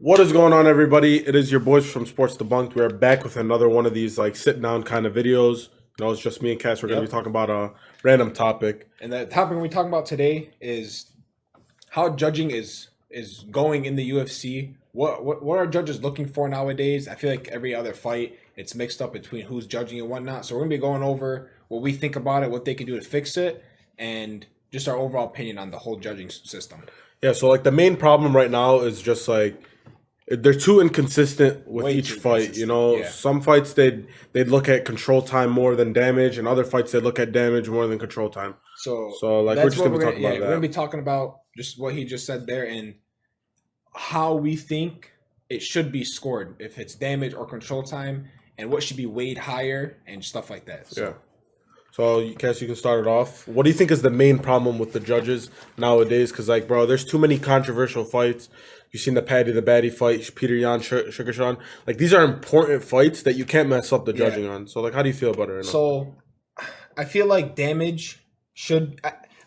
What is going on, everybody? It is your boys from Sports Debunked. We're back with another one of these like sit down kind of videos. It's just me and Kass. We're going to be talking about a random topic. And the topic we're talking about today is how judging is going in the UFC. What are judges looking for nowadays? I feel like every other fight, it's mixed up between who's judging and whatnot. So we're gonna be going over what we think about it, what they can do to fix it, and just our overall opinion on the whole judging system. Yeah, so like the main problem right now is just like they're too inconsistent with each fight. Some fights they'd look at control time more than damage, and other fights they look at damage more than control time. So like we're just gonna be talking about that. We're gonna be talking about just what he just said there and how we think it should be scored, if it's damage or control time, and what should be weighed higher and stuff like that. So, Cass, you can start it off. What do you think is the main problem with the judges nowadays? Because, like, bro, there's too many controversial fights. You've seen the Paddy the Baddy fight, Peter Yan, Sugar Sean. Like, these are important fights that you can't mess up the judging on. So, like, how do you feel about it right now? So, I feel like damage should...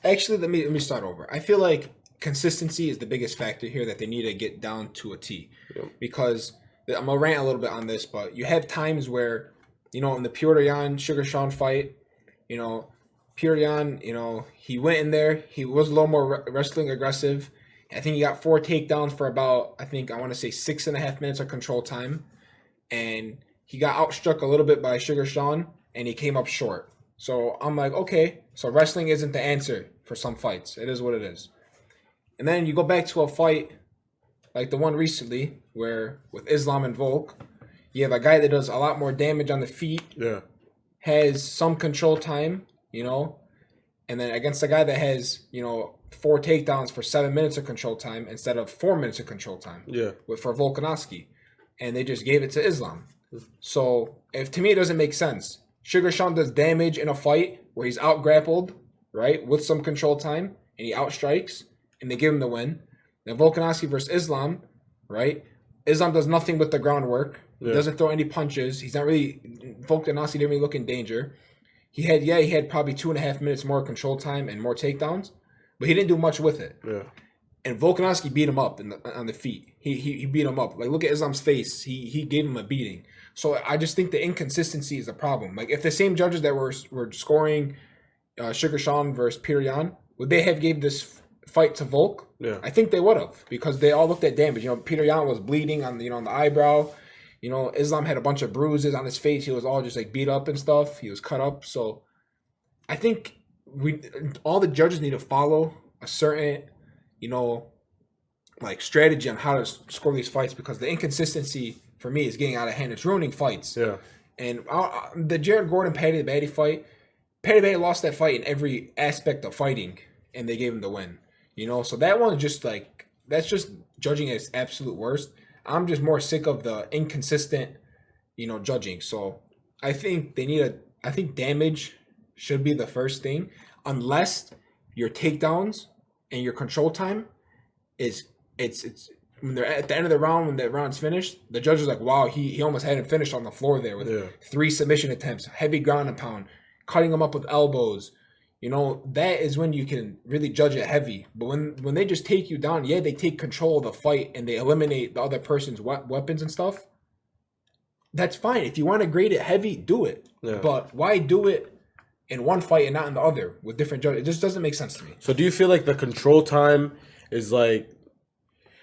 Actually, let me start over. I feel like consistency is the biggest factor here that they need to get down to a T. Because I'm going to rant a little bit on this, but you have times where, in the Peter Yan, Sugar Sean fight, Peter Yan, he went in there. He was a little more wrestling aggressive. I think he got 4 takedowns for about, I want to say 6.5 minutes of control time. And he got outstruck a little bit by Sugar Sean, and he came up short. So I'm like, okay, so wrestling isn't the answer for some fights. It is what it is. And then you go back to a fight like the one recently where with Islam and Volk, you have a guy that does a lot more damage on the feet. Yeah. Has some control time, and then against a guy that has, 4 takedowns for 7 minutes of control time instead of 4 minutes of control time. Yeah. For Volkanovski. And they just gave it to Islam. So, to me, it doesn't make sense. Sugar Sean does damage in a fight where he's out-grappled, right, with some control time, and he outstrikes, and they give him the win. Then Volkanovski versus Islam, right? Islam does nothing with the groundwork. He doesn't throw any punches. He's not really... Volkanovski didn't really look in danger. He had probably 2.5 minutes more control time and more takedowns, but he didn't do much with it. Yeah. And Volkanovski beat him up on the feet. He beat him up. Like, look at Islam's face. He gave him a beating. So I just think the inconsistency is a problem. Like, if the same judges that were scoring Sugar Sean versus Peter Yan, would they have gave this fight to Volk? Yeah. I think they would have, because they all looked at damage. Peter Yan was bleeding on on the eyebrow. Islam had a bunch of bruises on his face. He was all just like beat up and stuff. He was cut up. So I think all the judges need to follow a certain, like strategy on how to score these fights, because the inconsistency for me is getting out of hand. It's ruining fights. Yeah. And the Jared Gordon Paddy the Baddy fight, Paddy the Baddy lost that fight in every aspect of fighting, and they gave him the win. So that one that's just judging at its absolute worst. I'm just more sick of the inconsistent, judging. So I think I think damage should be the first thing, unless your takedowns and your control time it's when they're at the end of the round, when the round's finished, the judge is like, wow, he almost had him finished on the floor there with 3 submission attempts, heavy ground and pound, cutting him up with elbows. That is when you can really judge it heavy. But when they just take you down, they take control of the fight and they eliminate the other person's weapons and stuff. That's fine. If you want to grade it heavy, do it. Yeah. But why do it in one fight and not in the other with different judges? It just doesn't make sense to me. So do you feel like the control time is like...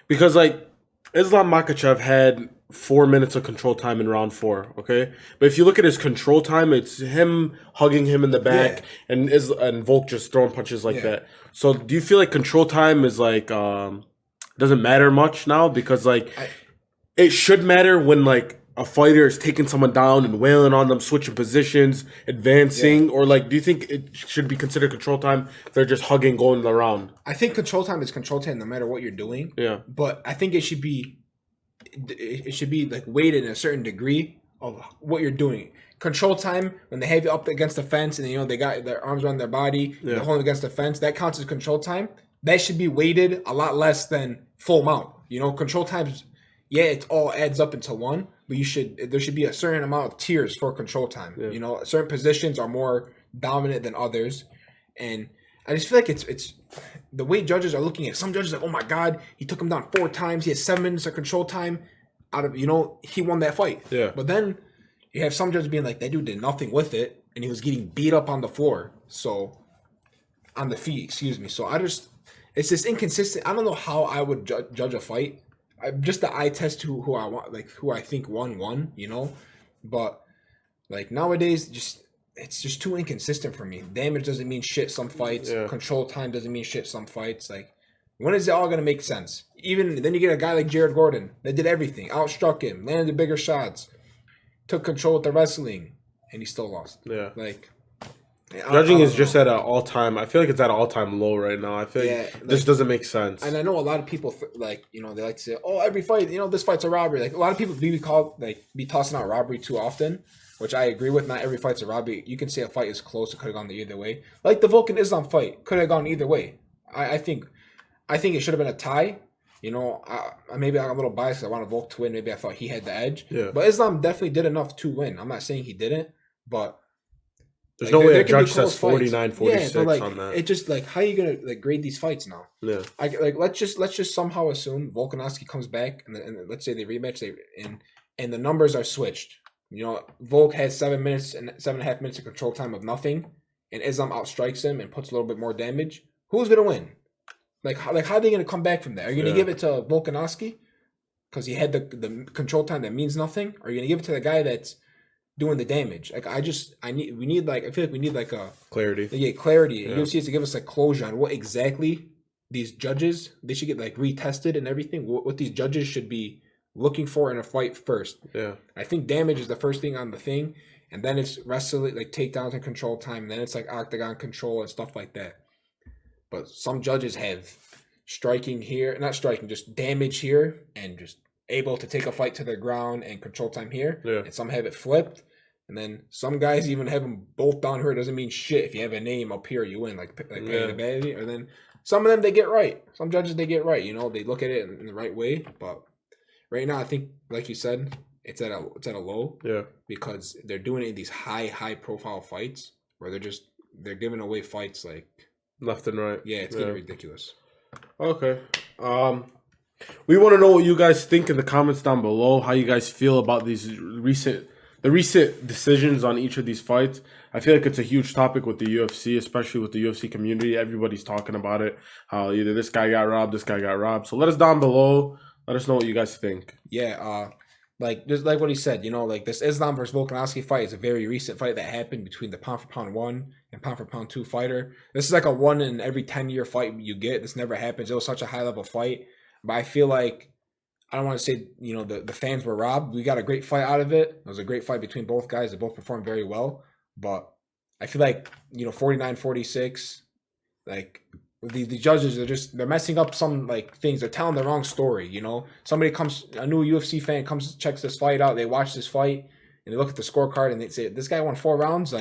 Because, like, Islam Makhachev had 4 minutes of control time in round 4, okay? But if you look at his control time, it's him hugging him in the back and Volk just throwing punches like that. So do you feel like control time is like doesn't matter much now? Because it should matter when like a fighter is taking someone down and wailing on them, switching positions, advancing, or like do you think it should be considered control time if they're just hugging, going around? I think control time is control time no matter what you're doing. Yeah. But I think it should be like weighted in a certain degree of what you're doing. Control time, when they have you up against the fence and they got their arms around their body, they're holding against the fence, that counts as control time. That should be weighted a lot less than full mount. Control times, it all adds up into one, but there should be a certain amount of tiers for control time. Yeah. Certain positions are more dominant than others, and I just feel like it's the way judges are looking at it, some judges are like, oh my God, he took him down 4 times. He had 7 minutes of control time. Out of he won that fight. Yeah. But then you have some judges being like, that dude did nothing with it, and he was getting beat up on the floor. So on the feet, excuse me. So it's this inconsistent. I don't know how I would judge a fight. Just the eye test who I want, like who I think won. But like nowadays, it's just too inconsistent for me. Damage doesn't mean shit some fights. Yeah. Control time doesn't mean shit some fights. Like, when is it all gonna make sense? Even then, you get a guy like Jared Gordon that did everything, outstruck him, landed bigger shots, took control with the wrestling, and he still lost. Yeah. Like, judging is just at an all-time. I feel like it's at an all-time low right now. I feel like this doesn't make sense. And I know a lot of people they like to say, "Oh, every fight, this fight's a robbery." Like a lot of people be tossing out robbery too often, which I agree with. Not every fight's a robbery. You can say a fight is close; it could have gone either way. Like the Volk and Islam fight could have gone either way. I think it should have been a tie. Maybe I'm a little biased because I wanted Volk to win. Maybe I thought he had the edge. Yeah. But Islam definitely did enough to win. I'm not saying he didn't, but there's no way a judge says 49-46 on that. It's just like, how are you gonna grade these fights now? Yeah. Let's just somehow assume Volkanovski comes back and let's say they rematch and the numbers are switched. Volk has 7 minutes and 7.5 minutes of control time of nothing, and Islam outstrikes him and puts a little bit more damage. Who's gonna win? How are they gonna come back from that? Are you gonna give it to Volkanovski because he had the control time that means nothing? Or are you gonna give it to the guy that's doing the damage? I feel like we need a clarity. Yeah, clarity. Yeah. UFC has to give us closure on what exactly these judges, they should get retested and everything. What these judges should be looking for in a fight first. Yeah. I think damage is the first thing on the thing, and then it's wrestling, takedowns and control time, and then it's octagon control and stuff like that. But some judges have just damage here and just able to take a fight to the ground and control time here. Yeah. And some have it flipped. And then some guys even have them both down here. It doesn't mean shit. If you have a name up here, you win. The baby. And then some of them, they get right. Some judges, they get right. They look at it in the right way. But right now, I think, like you said, it's at a low. Yeah. Because they're doing it in these high profile fights where they're giving away fights left and right. Yeah, it's getting ridiculous. Okay. We want to know what you guys think in the comments down below. How you guys feel about these recent decisions on each of these fights. I feel like it's a huge topic with the UFC, especially with the UFC community. Everybody's talking about it. How either this guy got robbed, this guy got robbed. So let us down below. Let us know what you guys think. Yeah. Just like what he said, this Islam versus Volkanovski fight is a very recent fight that happened between the pound for pound 1 and pound for pound 2 fighter. This is a 1 in every 10-year fight you get. This never happens. It was such a high level fight, but I feel like I don't want to say the fans were robbed. We got a great fight out of it. It was a great fight between both guys. They both performed very well, but I feel like 49-46, the judges they're messing up some things. They're telling the wrong story. A new UFC fan comes, checks this fight out. They watch this fight and they look at the scorecard and they say, this guy won 4 rounds.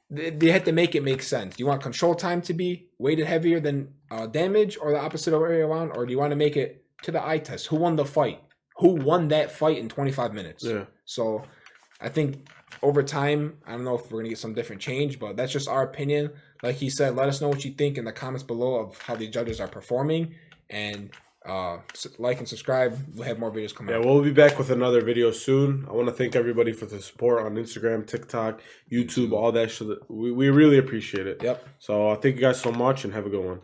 They have to make it make sense. Do you want control time to be weighted heavier than damage, or the opposite way around, or do you want to make it to the eye test? Who won the fight? Who won that fight in 25 minutes? Yeah. So I think over time, I don't know if we're going to get some different change, but that's just our opinion. Like he said, let us know what you think in the comments below of how the judges are performing, and like and subscribe. We'll have more videos coming out. Yeah, we'll be back with another video soon. I want to thank everybody for the support on Instagram, TikTok, YouTube, all that shit. We really appreciate it. Yep. So thank you guys so much and have a good one.